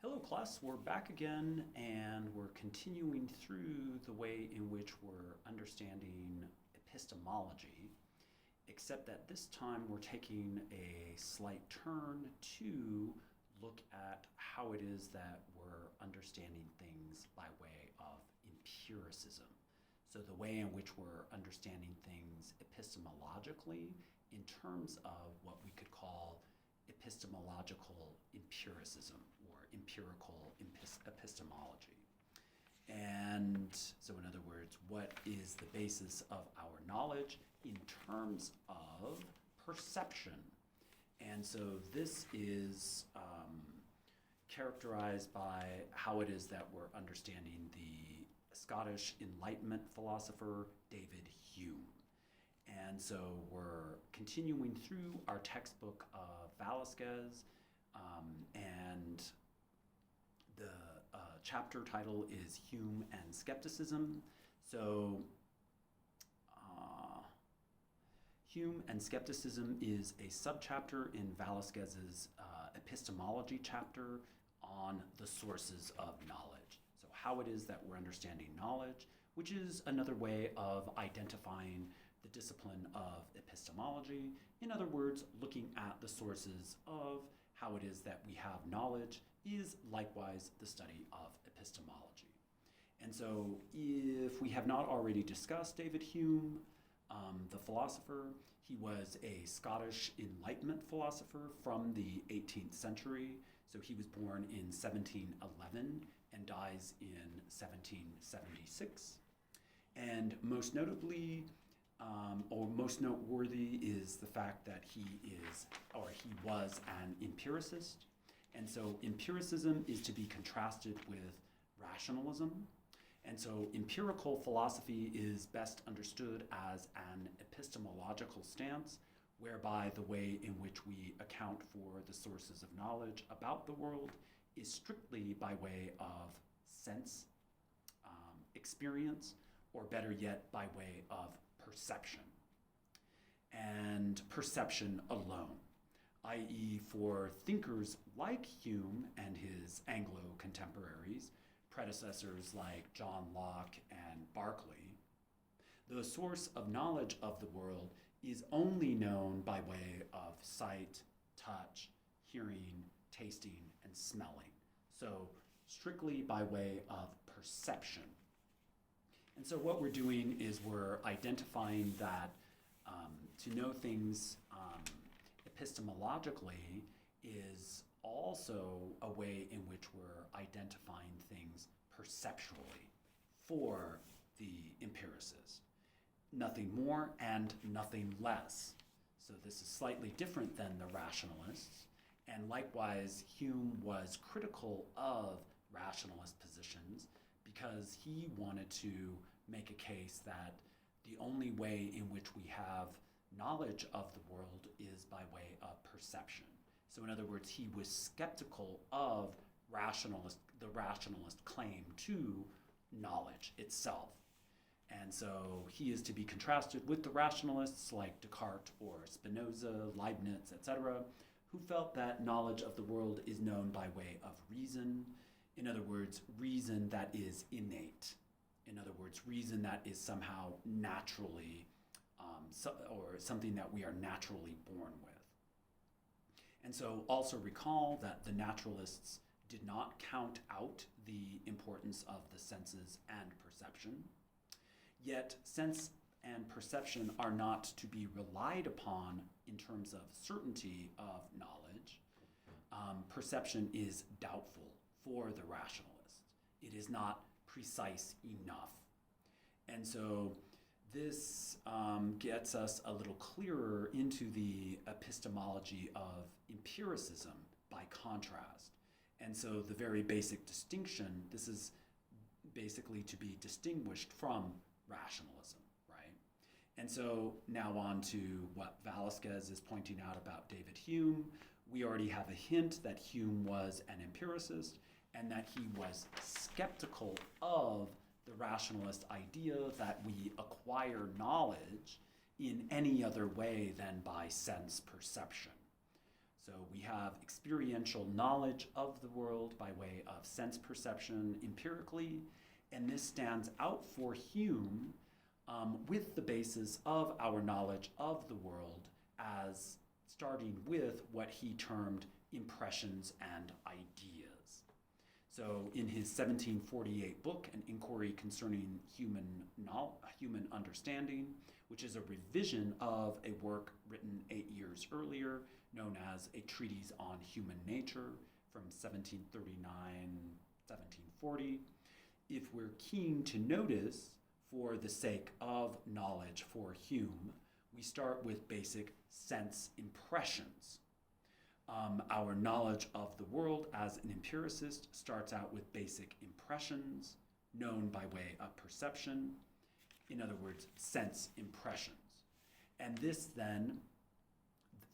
Hello class, we're back again and we're continuing through the way in which we're understanding epistemology, except that this time we're taking a slight turn to look at how it is that we're understanding things by way of empiricism. So the way in which we're understanding things epistemologically in terms of what we could call epistemological empiricism or empirical epistemology. And so in other words, what is the basis of our knowledge in terms of perception? And so this is characterized by how it is that we're understanding the Scottish Enlightenment philosopher David Hume. And so we're continuing through our textbook of Velasquez, and the chapter title is Hume and Skepticism. So Hume and Skepticism is a subchapter in Velasquez's Epistemology chapter on the sources of knowledge. So how it is that we're understanding knowledge, which is another way of identifying the discipline of epistemology. In other words, looking at the sources of how it is that we have knowledge is likewise the study of epistemology. And so if we have not already discussed David Hume, the philosopher, he was a Scottish Enlightenment philosopher from the 18th century. So he was born in 1711 and dies in 1776. And most notably, or most noteworthy is the fact that he was an empiricist. And so empiricism is to be contrasted with rationalism. And so empirical philosophy is best understood as an epistemological stance, whereby the way in which we account for the sources of knowledge about the world is strictly by way of sense, experience, or better yet, by way of perception. And perception alone, i.e. for thinkers like Hume and his Anglo contemporaries, predecessors like John Locke and Berkeley, the source of knowledge of the world is only known by way of sight, touch, hearing, tasting, and smelling. So strictly by way of perception. And so what we're doing is we're identifying that to know things epistemologically is also a way in which we're identifying things perceptually for the empiricist. Nothing more and nothing less. So this is slightly different than the rationalists. And likewise, Hume was critical of rationalist positions because he wanted to make a case that the only way in which we have knowledge of the world is by way of perception. So in other words, he was skeptical of the rationalist claim to knowledge itself. And so he is to be contrasted with the rationalists like Descartes or Spinoza, Leibniz, etc., who felt that knowledge of the world is known by way of reason. In other words, reason that is innate. In other words, reason that is somehow naturally, or something that we are naturally born with. And so also recall that the naturalists did not count out the importance of the senses and perception. Yet sense and perception are not to be relied upon in terms of certainty of knowledge. Perception is doubtful for the rationalist. It is not precise enough. And so this gets us a little clearer into the epistemology of empiricism by contrast. And so the very basic distinction, this is basically to be distinguished from rationalism, right? And so now on to what Velasquez is pointing out about David Hume. We already have a hint that Hume was an empiricist and that he was skeptical of the rationalist idea that we acquire knowledge in any other way than by sense perception. So we have experiential knowledge of the world by way of sense perception empirically, and this stands out for Hume with the basis of our knowledge of the world as starting with what he termed impressions and ideas. So in his 1748 book, An Inquiry Concerning Human Understanding, which is a revision of a work written 8 years earlier, known as A Treatise on Human Nature from 1739-1740, if we're keen to notice, for the sake of knowledge for Hume, we start with basic sense impressions. Our knowledge of the world as an empiricist starts out with basic impressions known by way of perception, in other words, sense impressions. And this then,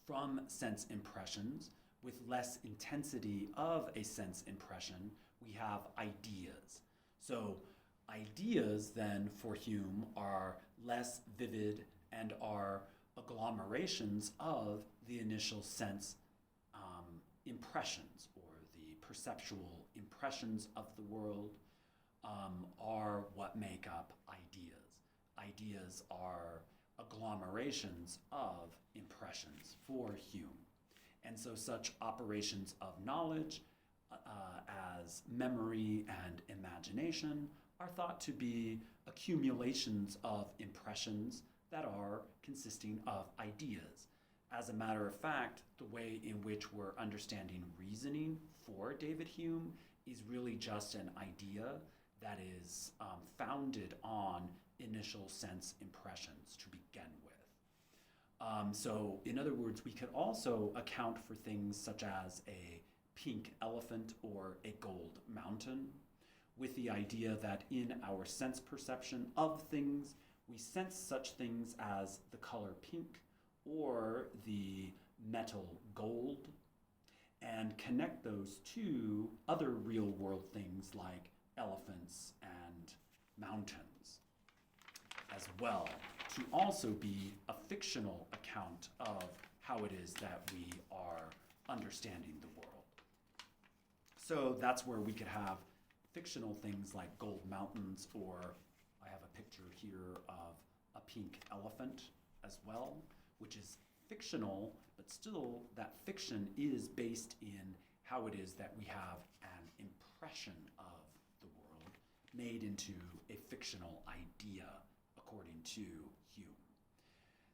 from sense impressions, with less intensity of a sense impression, we have ideas. So ideas then for Hume are less vivid and are agglomerations of the initial sense impressions, or the perceptual impressions of the world are what make up ideas. Ideas are agglomerations of impressions for Hume. And so such operations of knowledge as memory and imagination are thought to be accumulations of impressions that are consisting of ideas. As a matter of fact, the way in which we're understanding reasoning for David Hume is really just an idea that is founded on initial sense impressions to begin with. So in other words, we could also account for things such as a pink elephant or a gold mountain, with the idea that in our sense perception of things, we sense such things as the color pink or the metal gold, and connect those to other real world things like elephants and mountains, as well, to also be a fictional account of how it is that we are understanding the world. So that's where we could have fictional things like gold mountains, or I have a picture here of a pink elephant as well, which is fictional, but still that fiction is based in how it is that we have an impression of the world made into a fictional idea, according to Hume.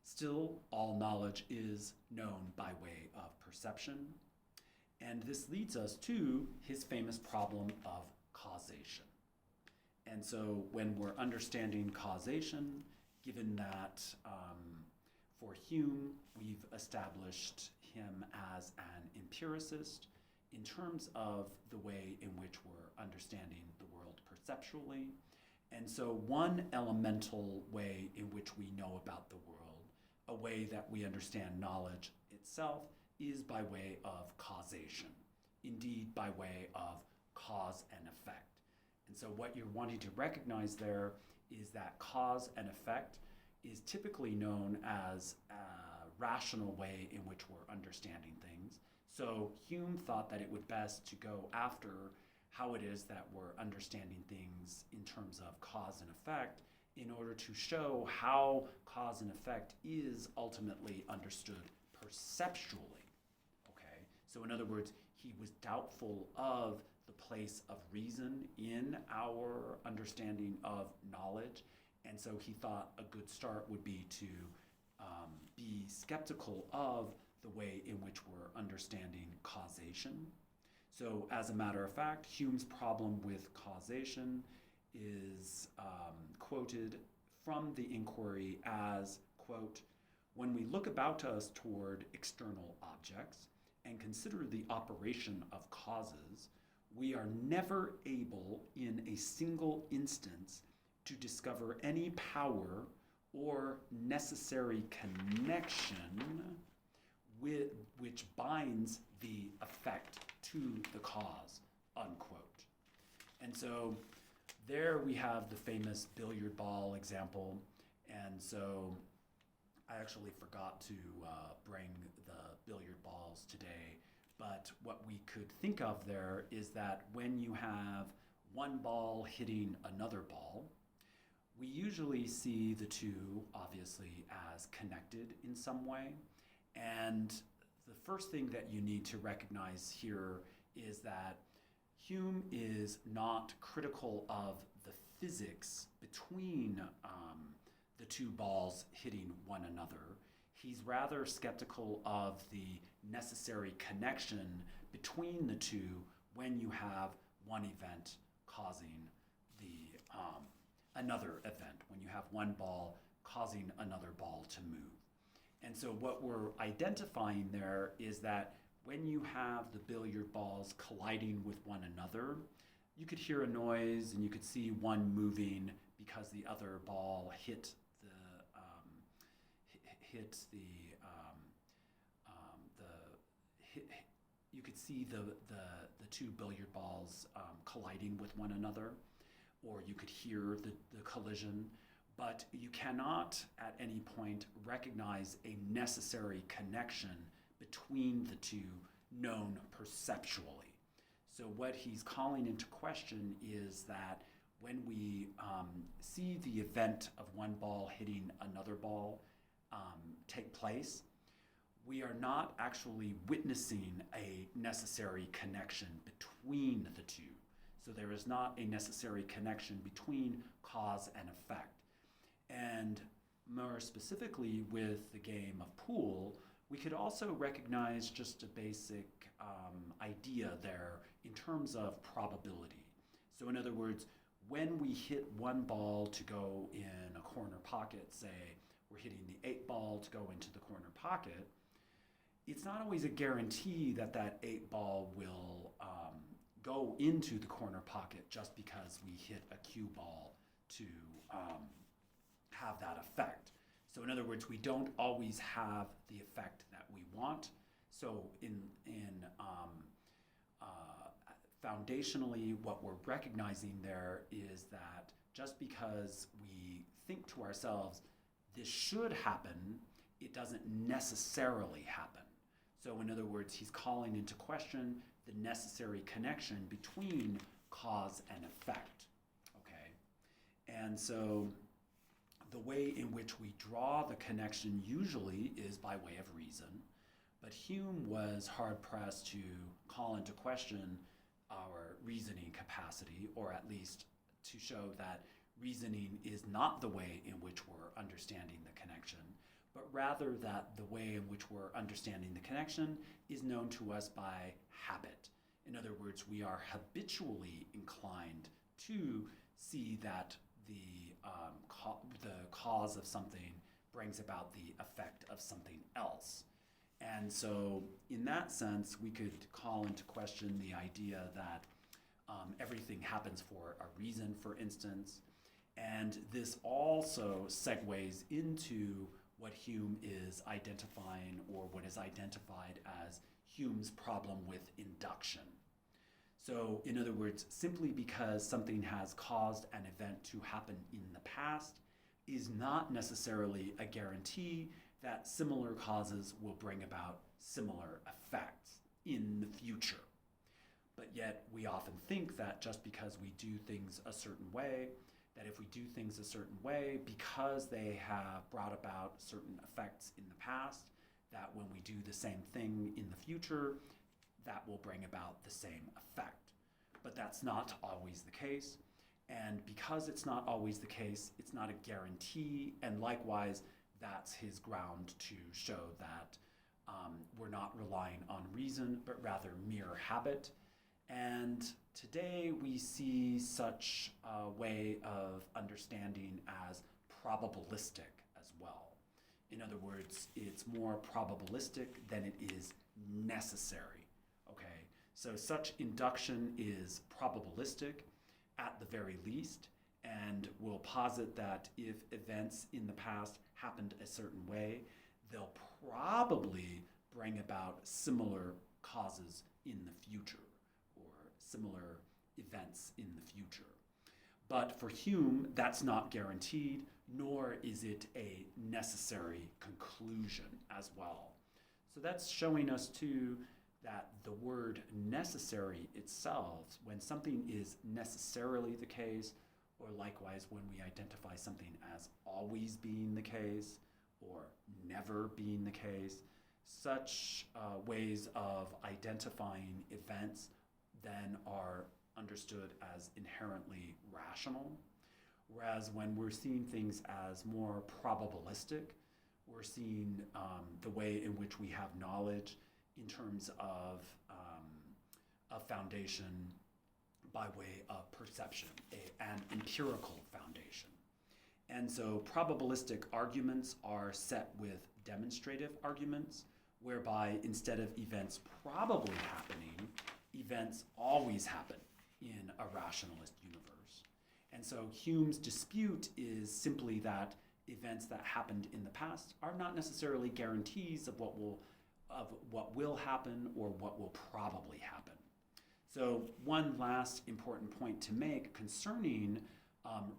Still, all knowledge is known by way of perception, and this leads us to his famous problem of causation. And so when we're understanding causation, given that for Hume, we've established him as an empiricist in terms of the way in which we're understanding the world perceptually. And so one elemental way in which we know about the world, a way that we understand knowledge itself, is by way of causation, indeed by way of cause and effect. And so what you're wanting to recognize there is that cause and effect is typically known as a rational way in which we're understanding things. So Hume thought that it would best to go after how it is that we're understanding things in terms of cause and effect in order to show how cause and effect is ultimately understood perceptually. Okay? So in other words, he was doubtful of the place of reason in our understanding of knowledge, and so he thought a good start would be to be skeptical of the way in which we're understanding causation. So as a matter of fact, Hume's problem with causation is quoted from the inquiry as, quote, "When we look about us toward external objects and consider the operation of causes, we are never able in a single instance to discover any power or necessary connection which binds the effect to the cause," unquote. And so there we have the famous billiard ball example. And so I actually forgot to bring the billiard balls today, but what we could think of there is that when you have one ball hitting another ball, we usually see the two, obviously, as connected in some way. And the first thing that you need to recognize here is that Hume is not critical of the physics between the two balls hitting one another. He's rather skeptical of the necessary connection between the two when you have one event causing the another event, when you have one ball causing another ball to move. And so what we're identifying there is that when you have the billiard balls colliding with one another, you could hear a noise and you could see one moving because the other ball hit you could see the two billiard balls colliding with one another, or you could hear the collision, but you cannot at any point recognize a necessary connection between the two known perceptually. So what he's calling into question is that when we see the event of one ball hitting another ball take place, we are not actually witnessing a necessary connection between the two. So there is not a necessary connection between cause and effect. And more specifically with the game of pool, we could also recognize just a basic idea there in terms of probability. So in other words, when we hit one ball to go in a corner pocket, say we're hitting the 8 ball to go into the corner pocket, it's not always a guarantee that that 8 ball will go into the corner pocket just because we hit a cue ball to have that effect. So in other words, we don't always have the effect that we want. So foundationally, what we're recognizing there is that just because we think to ourselves, this should happen, it doesn't necessarily happen. So in other words, he's calling into question the necessary connection between cause and effect, okay? And so the way in which we draw the connection usually is by way of reason, but Hume was hard-pressed to call into question our reasoning capacity, or at least to show that reasoning is not the way in which we're understanding the connection, but rather that the way in which we're understanding the connection is known to us by habit. In other words, we are habitually inclined to see that the cause of something brings about the effect of something else. And so in that sense, we could call into question the idea that everything happens for a reason, for instance. And this also segues into what Hume is identifying, or what is identified as Hume's problem with induction. So in other words, simply because something has caused an event to happen in the past is not necessarily a guarantee that similar causes will bring about similar effects in the future. But yet we often think that just because we do things a certain way, that if we do things a certain way, because they have brought about certain effects in the past, that when we do the same thing in the future, that will bring about the same effect. But that's not always the case. And because it's not always the case, it's not a guarantee. And likewise, that's his ground to show that we're not relying on reason, but rather mere habit. And today we see such a way of understanding as probabilistic as well. In other words, it's more probabilistic than it is necessary, okay? So such induction is probabilistic at the very least, and will posit that if events in the past happened a certain way, they'll probably bring about similar causes in the future, or similar events in the future. But for Hume, that's not guaranteed, nor is it a necessary conclusion as well. So that's showing us too that the word necessary itself, when something is necessarily the case, or likewise when we identify something as always being the case or never being the case, such ways of identifying events then are understood as inherently rational. Whereas when we're seeing things as more probabilistic, we're seeing the way in which we have knowledge in terms of a foundation by way of perception, an empirical foundation. And so probabilistic arguments are set with demonstrative arguments, whereby instead of events probably happening, events always happen in a rationalist universe. And so Hume's dispute is simply that events that happened in the past are not necessarily guarantees of what will happen or what will probably happen. So one last important point to make concerning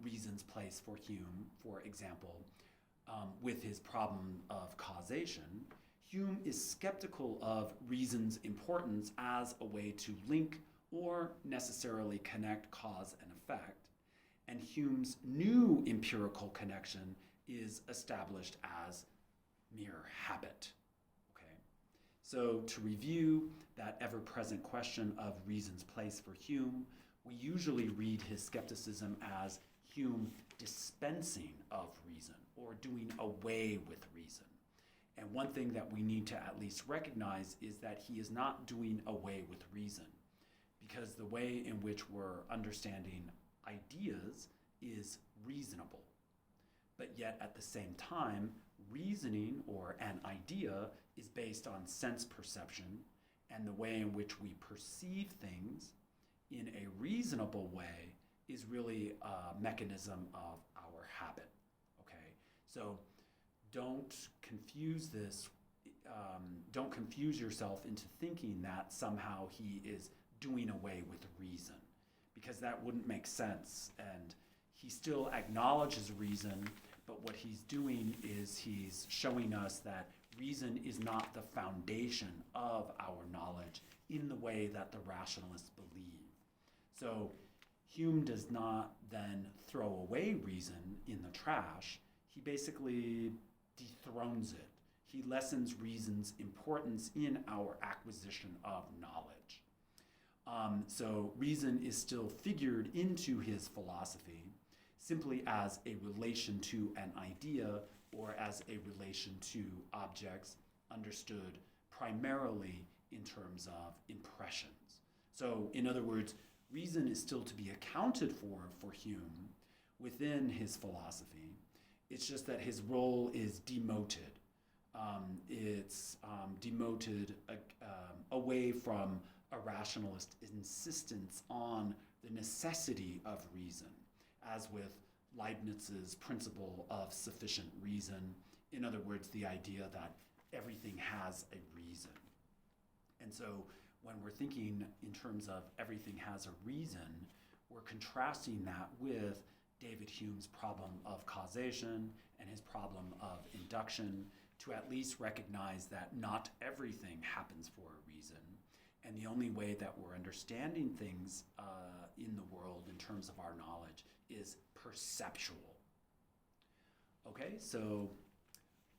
reason's place for Hume, for example, with his problem of causation, Hume is skeptical of reason's importance as a way to link or necessarily connect cause and effect, and Hume's new empirical connection is established as mere habit. Okay? So to review that ever-present question of reason's place for Hume, we usually read his skepticism as Hume dispensing of reason or doing away with reason. And one thing that we need to at least recognize is that he is not doing away with reason, because the way in which we're understanding ideas is reasonable. But yet at the same time, reasoning or an idea is based on sense perception, and the way in which we perceive things in a reasonable way is really a mechanism of our habit. Okay, so don't confuse this, don't confuse yourself into thinking that somehow he is doing away with reason, because that wouldn't make sense. And he still acknowledges reason, but what he's doing is he's showing us that reason is not the foundation of our knowledge in the way that the rationalists believe. So Hume does not then throw away reason in the trash. He basically dethrones it. He lessens reason's importance in our acquisition of knowledge. So reason is still figured into his philosophy simply as a relation to an idea or as a relation to objects understood primarily in terms of impressions. So in other words, reason is still to be accounted for Hume within his philosophy. It's just that his role is demoted. It's demoted away from a rationalist insistence on the necessity of reason, as with Leibniz's principle of sufficient reason. In other words, the idea that everything has a reason. And so when we're thinking in terms of everything has a reason, we're contrasting that with David Hume's problem of causation and his problem of induction, to at least recognize that not everything happens for a reason. And the only way that we're understanding things in the world in terms of our knowledge is perceptual. Okay, so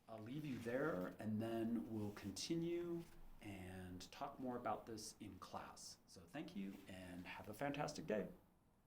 I'll leave you there, and then we'll continue and talk more about this in class. So thank you, and have a fantastic day.